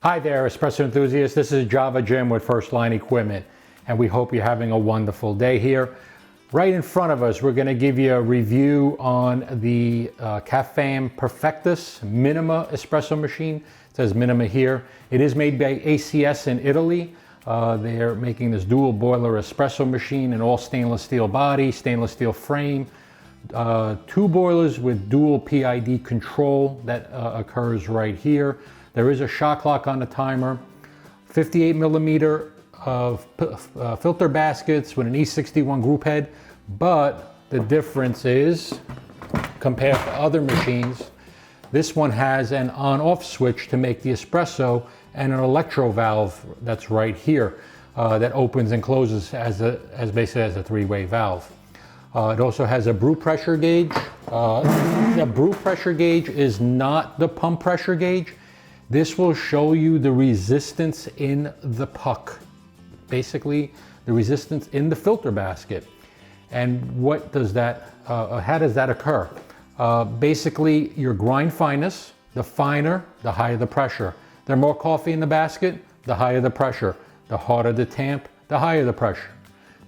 Hi there, espresso enthusiasts. This is Java Jim with First Line Equipment, and we hope you're having a wonderful day here. Right in front of us, we're going to give you a review on the Caffeum Perfectus Minima Espresso machine. It says Minima here. It is made by ACS in Italy. They're making this dual boiler espresso machine in all stainless steel body, stainless steel frame. Two boilers with dual PID control that occurs right here. There is a shot clock on the timer, 58 millimeter of filter baskets with an E61 group head, but the difference is, compared to other machines, this one has an on-off switch to make the espresso and an electro valve that's right here that opens and closes as basically as a three-way valve. It also has a brew pressure gauge. The brew pressure gauge is not the pump pressure gauge. This will show you the resistance in the puck, basically the resistance in the filter basket. And what does that, how does that occur? Basically your grind fineness, the finer, the higher the pressure. There's more coffee in the basket, the higher the pressure. The harder the tamp, the higher the pressure.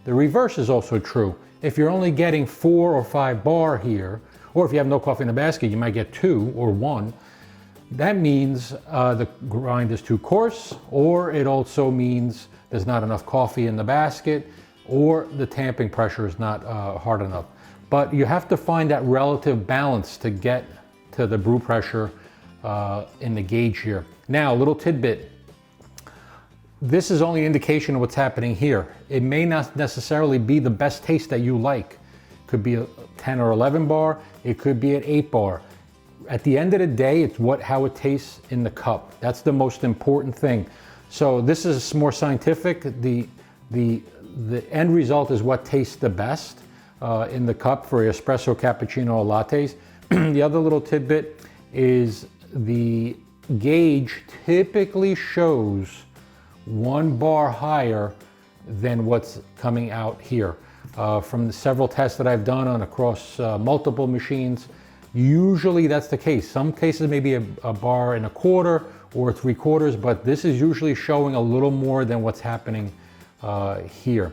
The reverse is also true. If you're only getting 4 or 5 bar here, or if you have no coffee in the basket, you might get 2 or 1. That means the grind is too coarse, or it also means there's not enough coffee in the basket, or the tamping pressure is not hard enough. But you have to find that relative balance to get to the brew pressure in the gauge here. Now, a little tidbit. This is only an indication of what's happening here. It may not necessarily be the best taste that you like. It could be a 10 or 11 bar, it could be an 8 bar. At the end of the day, it's how it tastes in the cup. That's the most important thing. So this is more scientific. The end result is what tastes the best in the cup for espresso, cappuccino, or lattes. The other little tidbit is the gauge typically shows 1 bar higher than what's coming out here. From the several tests that I've done across multiple machines, usually that's the case. Some cases maybe a bar and a quarter or 3/4, but this is usually showing a little more than what's happening here.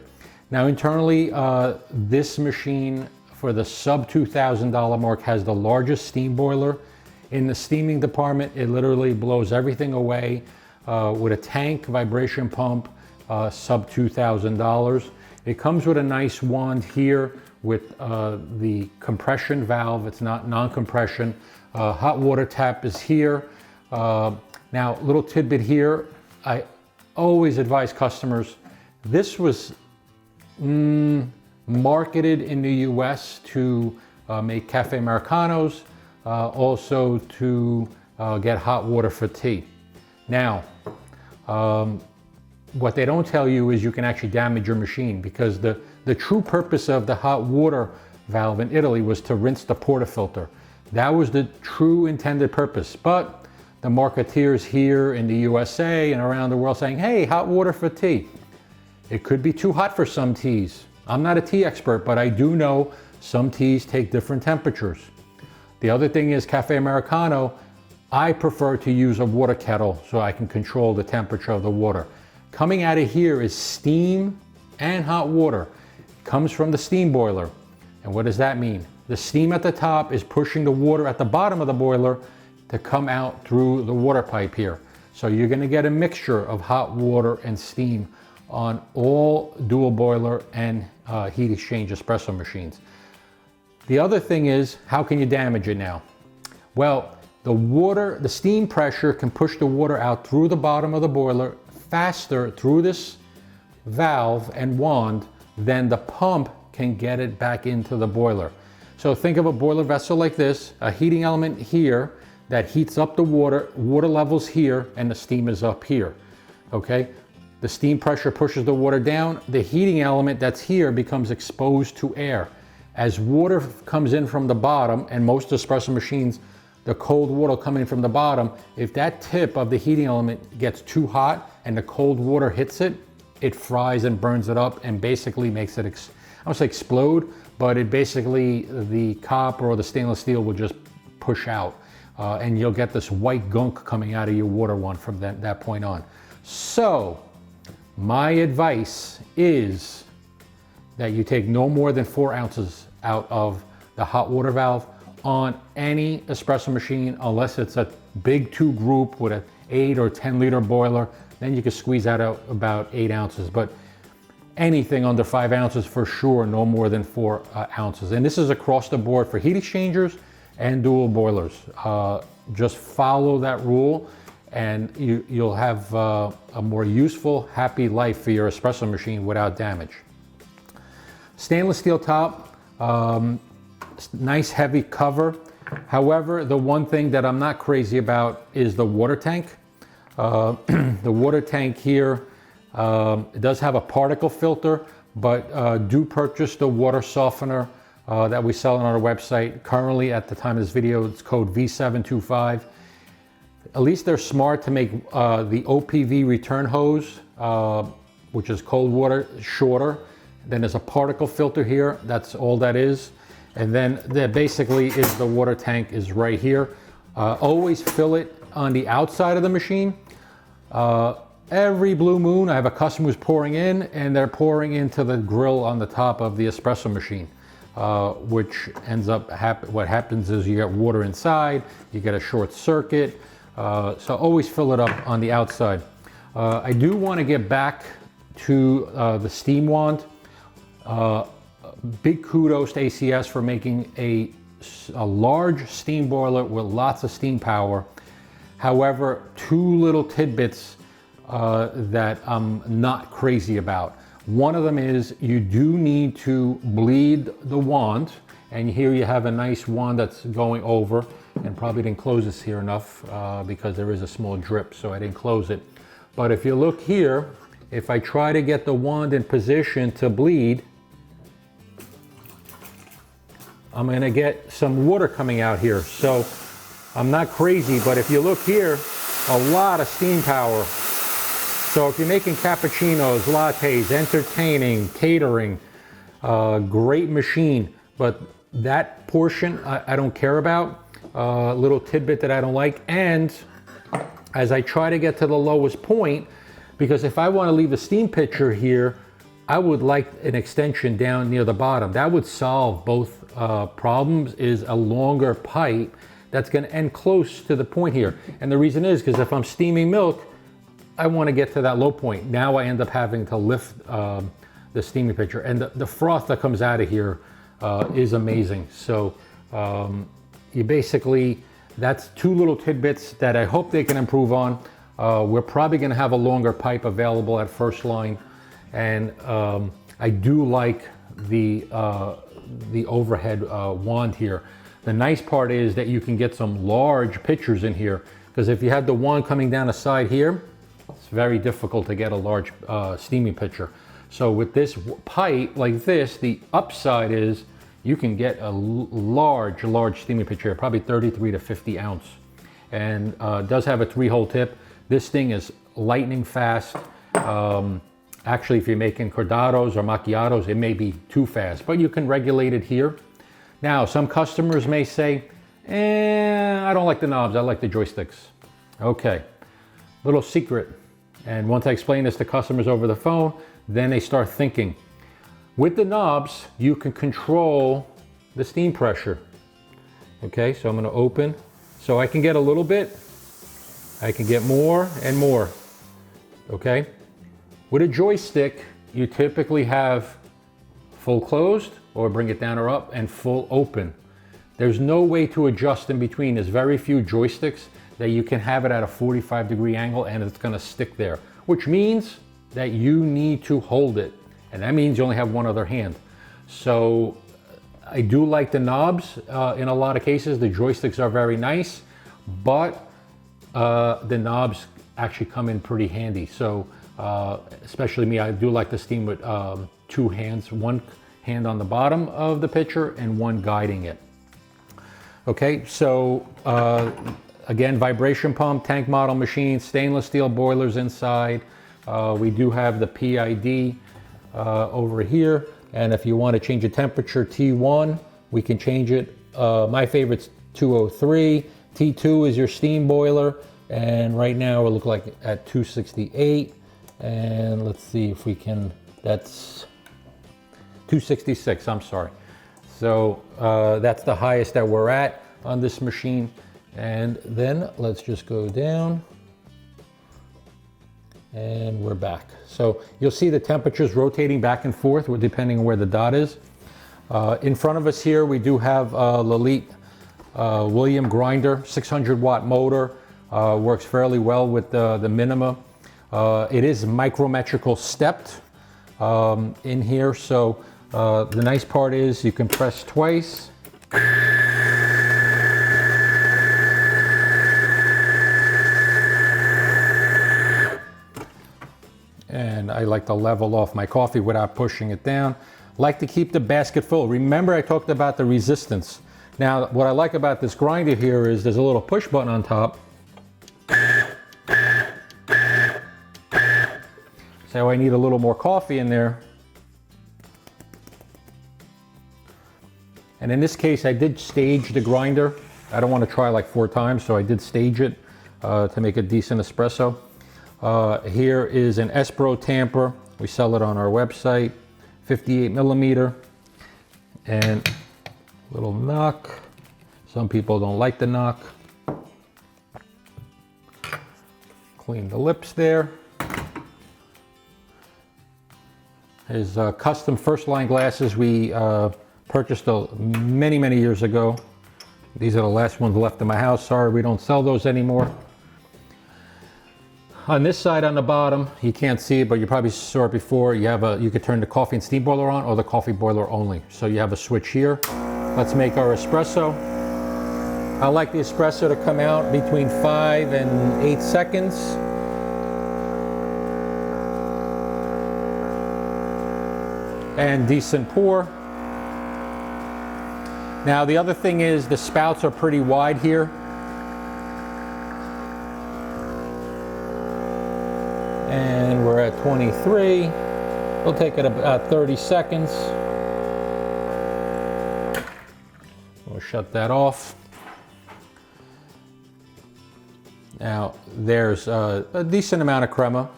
Now internally, this machine for the sub $2,000 mark has the largest steam boiler. In the steaming department, it literally blows everything away with a tank vibration pump, sub $2,000. It comes with a nice wand here with the compression valve. It's not non-compression. Hot water tap is here. Now, little tidbit here. I always advise customers, this was marketed in the US to make cafe Americanos, also to get hot water for tea. Now, what they don't tell you is you can actually damage your machine, because the true purpose of the hot water valve in Italy was to rinse the portafilter. That was the true intended purpose. But the marketeers here in the USA and around the world saying, hey, hot water for tea. It could be too hot for some teas. I'm not a tea expert, but I do know some teas take different temperatures. The other thing is Cafe Americano, I prefer to use a water kettle so I can control the temperature of the water. Coming out of here is steam and hot water. It comes from the steam boiler. And what does that mean? The steam at the top is pushing the water at the bottom of the boiler to come out through the water pipe here. So you're going to get a mixture of hot water and steam on all dual boiler and heat exchange espresso machines. The other thing is, how can you damage it now? Well, the steam pressure can push the water out through the bottom of the boiler faster through this valve and wand than the pump can get it back into the boiler. So think of a boiler vessel like this, a heating element here that heats up the water levels here, and the steam is up here, okay? The steam pressure pushes the water down, the heating element that's here becomes exposed to air. As water comes in from the bottom, and most espresso machines, the cold water coming from the bottom, if that tip of the heating element gets too hot and the cold water hits it, it fries and burns it up and basically makes it, I won't say explode, but it basically, the copper or the stainless steel will just push out. and you'll get this white gunk coming out of your water wand from that point on. So my advice is that you take no more than 4 ounces out of the hot water valve on any espresso machine, unless it's a big 2 group with an 8 or 10 liter boiler. Then you can squeeze out about 8 ounces. But anything under 5 ounces for sure, no more than 4 ounces. And this is across the board for heat exchangers and dual boilers. Just follow that rule and you'll have a more useful, happy life for your espresso machine without damage. Stainless steel top, nice heavy cover. However, the one thing that I'm not crazy about is the water tank. The water tank here, it does have a particle filter, but do purchase the water softener that we sell on our website. Currently, at the time of this video, it's code V725. At least they're smart to make the OPV return hose, which is cold water, shorter. Then there's a particle filter here. That's all that is. And then there basically is the water tank is right here. Always fill it on the outside of the machine. Every blue moon, I have a customer who's pouring in, and they're pouring into the grill on the top of the espresso machine, which ends up, what happens is you get water inside, you get a short circuit. So always fill it up on the outside. I do want to get back to the steam wand. Big kudos to ACS for making a large steam boiler with lots of steam power. However, 2 little tidbits that I'm not crazy about. One of them is you do need to bleed the wand, and here you have a nice wand that's going over, and probably didn't close this here enough because there is a small drip, so I didn't close it. But if you look here, if I try to get the wand in position to bleed, I'm gonna get some water coming out here. So I'm not crazy, but if you look here, a lot of steam power. So if you're making cappuccinos, lattes, entertaining, catering, great machine, but that portion I don't care about. Little tidbit that I don't like. And as I try to get to the lowest point, because if I want to leave a steam pitcher here, I would like an extension down near the bottom. That would solve both problems, is a longer pipe that's going to end close to the point here. And the reason is because if I'm steaming milk, I want to get to that low point. Now I end up having to lift the steaming pitcher. And the froth that comes out of here is amazing. So you basically, that's 2 little tidbits that I hope they can improve on. We're probably going to have a longer pipe available at First Line. And I do like the overhead wand here. The nice part is that you can get some large pitchers in here, because if you had the wand coming down the side here, it's very difficult to get a large steaming pitcher. So with this pipe like this, the upside is you can get a large steaming pitcher, probably 33 to 50 ounce. And does have a 3-hole tip. This thing is lightning fast. Actually, if you're making cordados or macchiatos, it may be too fast, but you can regulate it here. Now, some customers may say, I don't like the knobs, I like the joysticks. Okay, little secret. And once I explain this to customers over the phone, then they start thinking. With the knobs, you can control the steam pressure. Okay, so I'm gonna open. So I can get a little bit, I can get more and more, okay? With a joystick, you typically have full closed, or bring it down or up, and full open. There's no way to adjust in between. There's very few joysticks that you can have it at a 45-degree angle and it's gonna stick there, which means that you need to hold it. And that means you only have one other hand. So I do like the knobs in a lot of cases. The joysticks are very nice, but the knobs actually come in pretty handy. So especially me, I do like to steam with 2 hands, 1 hand on the bottom of the pitcher and 1 guiding it. Okay, so again, vibration pump, tank model machine, stainless steel boilers inside. We do have the PID over here, and if you want to change the temperature T1, we can change it. My favorite's 203. T2 is your steam boiler, and right now it looks like at 268, and let's see if we can, that's 266, I'm sorry. So that's the highest that we're at on this machine. And then let's just go down, and we're back. So you'll see the temperatures rotating back and forth depending on where the dot is. In front of us here, we do have Lalit William grinder, 600 watt motor, works fairly well with the Minima. It is micrometrical stepped in here, so the nice part is you can press twice. And I like to level off my coffee without pushing it down. Like to keep the basket full. Remember I talked about the resistance. Now what I like about this grinder here is there's a little push button on top. So I need a little more coffee in there. And in this case I did stage the grinder. I don't want to try like 4 times, so I did stage it to make a decent espresso. Here is an Espro tamper. We sell it on our website, 58 millimeter, and little knock. Some people don't like the knock. Clean the lips there. There's custom first line glasses we purchased many, many years ago. These are the last ones left in my house. Sorry, we don't sell those anymore. On this side on the bottom, you can't see it, but you probably saw it before. You could turn the coffee and steam boiler on or the coffee boiler only. So you have a switch here. Let's make our espresso. I like the espresso to come out between 5 and 8 seconds. And decent pour. Now the other thing is the spouts are pretty wide here. And we're at 23. We'll take it about 30 seconds. We'll shut that off. Now there's a decent amount of crema.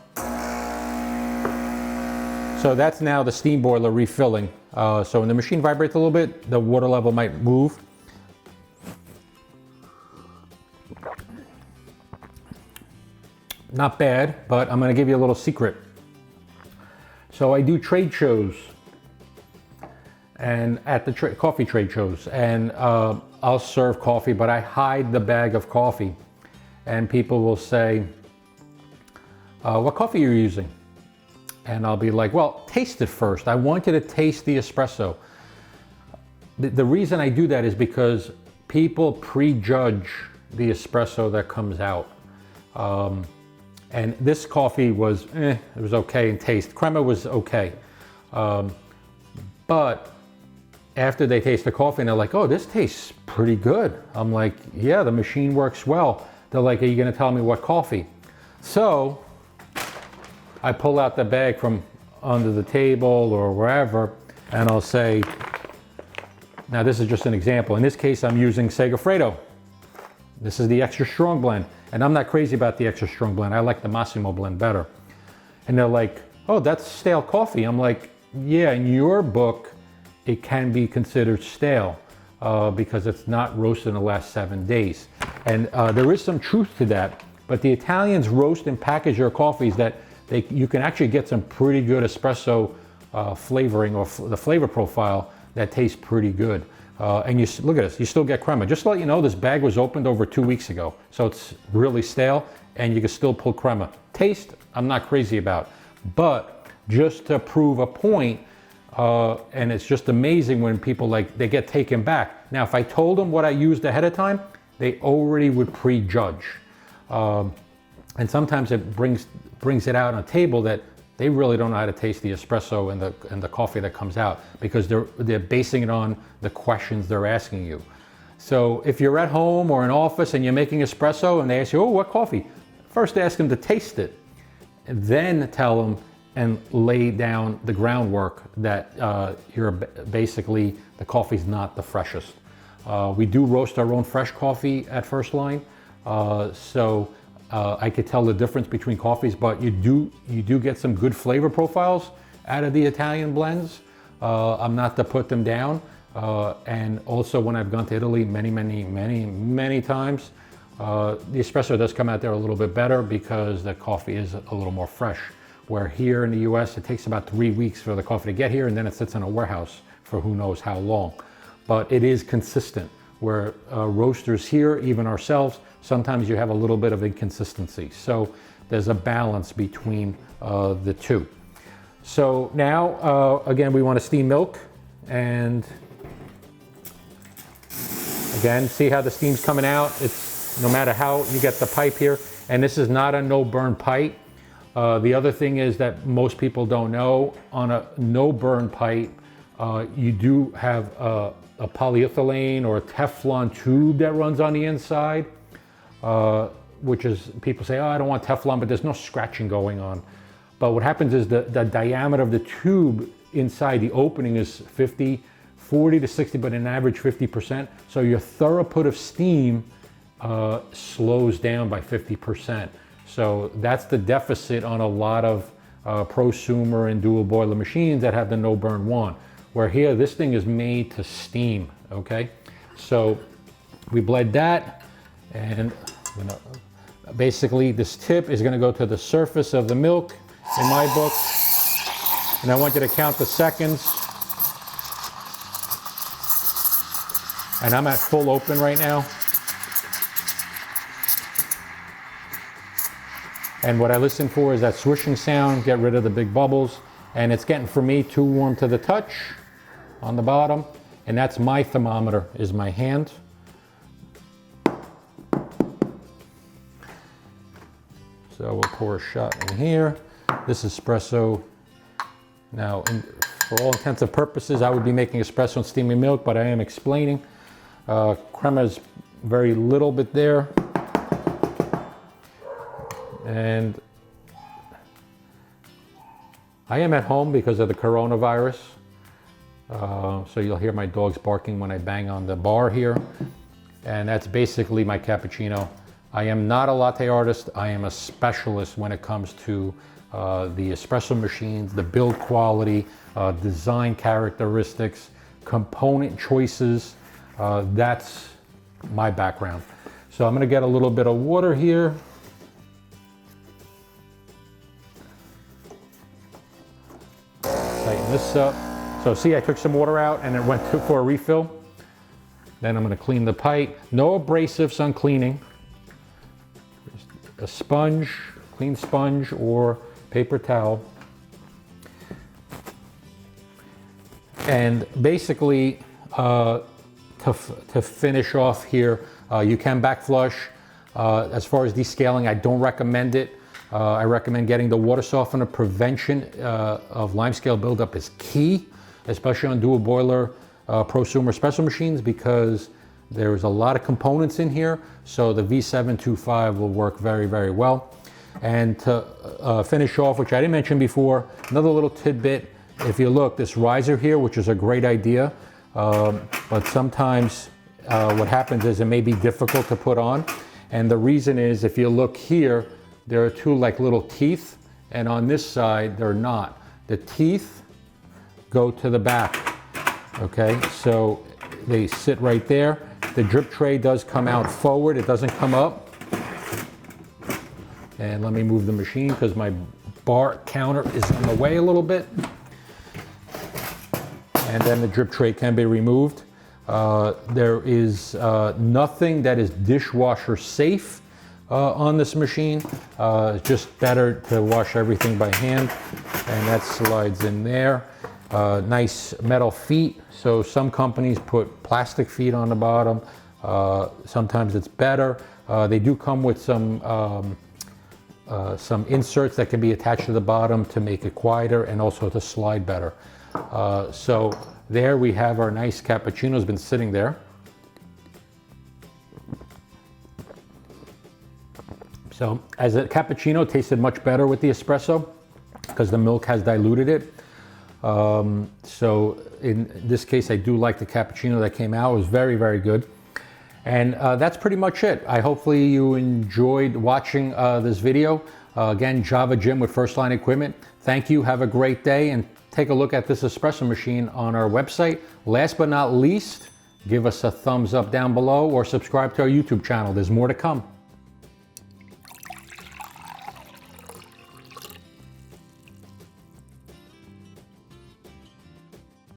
So that's now the steam boiler refilling. So when the machine vibrates a little bit, the water level might move. Not bad, but I'm going to give you a little secret. So I do trade shows, and at the coffee trade shows, and I'll serve coffee, but I hide the bag of coffee, and people will say, what coffee are you using? And I'll be like, well, taste it first. I want you to taste the espresso. The reason I do that is because people prejudge the espresso that comes out. And this coffee was, it was okay in taste. Crema was okay. But after they taste the coffee and they're like, oh, this tastes pretty good. I'm like, yeah, the machine works well. They're like, are you gonna tell me what coffee? So I pull out the bag from under the table or wherever, and I'll say, now this is just an example. In this case, I'm using Segafredo. This is the extra strong blend. And I'm not crazy about the extra strong blend. I like the Massimo blend better. And they're like, oh, that's stale coffee. I'm like, yeah, in your book, it can be considered stale because it's not roasted in the last 7 days. And there is some truth to that, but the Italians roast and package their coffees that you can actually get some pretty good espresso flavoring or the flavor profile that tastes pretty good. And you look at this, you still get crema. Just to let you know, this bag was opened over 2 weeks ago. So it's really stale and you can still pull crema. Taste, I'm not crazy about, but just to prove a point, and it's just amazing when people they get taken back. Now, if I told them what I used ahead of time, they already would prejudge. And sometimes it brings it out on a table that they really don't know how to taste the espresso and the coffee that comes out because they're basing it on the questions they're asking you. So if you're at home or in office and you're making espresso and they ask you, oh, what coffee? First ask them to taste it, and then tell them and lay down the groundwork that you're basically, the coffee's not the freshest. We do roast our own fresh coffee at First Line, so I could tell the difference between coffees, but you do get some good flavor profiles out of the Italian blends. I'm not to put them down. And also when I've gone to Italy many times, the espresso does come out there a little bit better because the coffee is a little more fresh. Where here in the US, it takes about 3 weeks for the coffee to get here, and then it sits in a warehouse for who knows how long. But it is consistent, where roasters here, even ourselves, sometimes you have a little bit of inconsistency. So there's a balance between the two. So now, again, we want to steam milk, and again, see how the steam's coming out? It's no matter how you get the pipe here, and this is not a no burn pipe. The other thing is that most people don't know, on a no burn pipe, you do have a polyethylene or a Teflon tube that runs on the inside, which is, people say, oh, I don't want Teflon, but there's no scratching going on. But what happens is the diameter of the tube inside the opening is 40 to 60, but an average 50%. So your throughput of steam slows down by 50%. So that's the deficit on a lot of prosumer and dual boiler machines that have the no burn one. Where here, this thing is made to steam, okay? So we bled that, and basically this tip is gonna go to the surface of the milk in my book. And I want you to count the seconds. And I'm at full open right now. And what I listen for is that swishing sound, get rid of the big bubbles. And it's getting, for me, too warm to the touch on the bottom. And that's my thermometer, is my hand. So we'll pour a shot in here. This espresso, now for all intents and purposes, I would be making espresso and steaming milk, but I am explaining. Crema is very little bit there. And I am at home because of the coronavirus. So you'll hear my dogs barking when I bang on the bar here. And that's basically my cappuccino. I am not a latte artist. I am a specialist when it comes to the espresso machines, the build quality, design characteristics, component choices. That's my background. So I'm gonna get a little bit of water here. Tighten this up. So see, I took some water out and it went for a refill. Then I'm gonna clean the pipe. No abrasives on cleaning. A sponge, clean sponge or paper towel. And basically, to finish off here, you can back flush. As far as descaling, I don't recommend it. I recommend getting the water softener. Prevention of limescale buildup is key, especially on dual boiler prosumer espresso machines, because there's a lot of components in here. So the V725 will work very, very well. And to finish off, which I didn't mention before, another little tidbit. If you look, this riser here, which is a great idea, but sometimes what happens is it may be difficult to put on. And the reason is, if you look here, there are two like little teeth, and on this side, they're not. The teeth go to the back, okay? So they sit right there. The drip tray does come out forward, it doesn't come up. And let me move the machine because my bar counter is in the way a little bit. And then the drip tray can be removed. There is nothing that is dishwasher safe on this machine. It's just better to wash everything by hand, and that slides in there. Nice metal feet. So some companies put plastic feet on the bottom. Sometimes it's better. They do come with some inserts that can be attached to the bottom to make it quieter and also to slide better. So there we have our nice cappuccino. Has been sitting there. So as a cappuccino, tasted much better with the espresso because the milk has diluted it. So in this case, I do like the cappuccino that came out. It was very, very good. And that's pretty much it. Hopefully you enjoyed watching this video. Again, Java Gym with First Line Equipment. Thank you, have a great day, and take a look at this espresso machine on our website. Last but not least, give us a thumbs up down below or subscribe to our YouTube channel. There's more to come.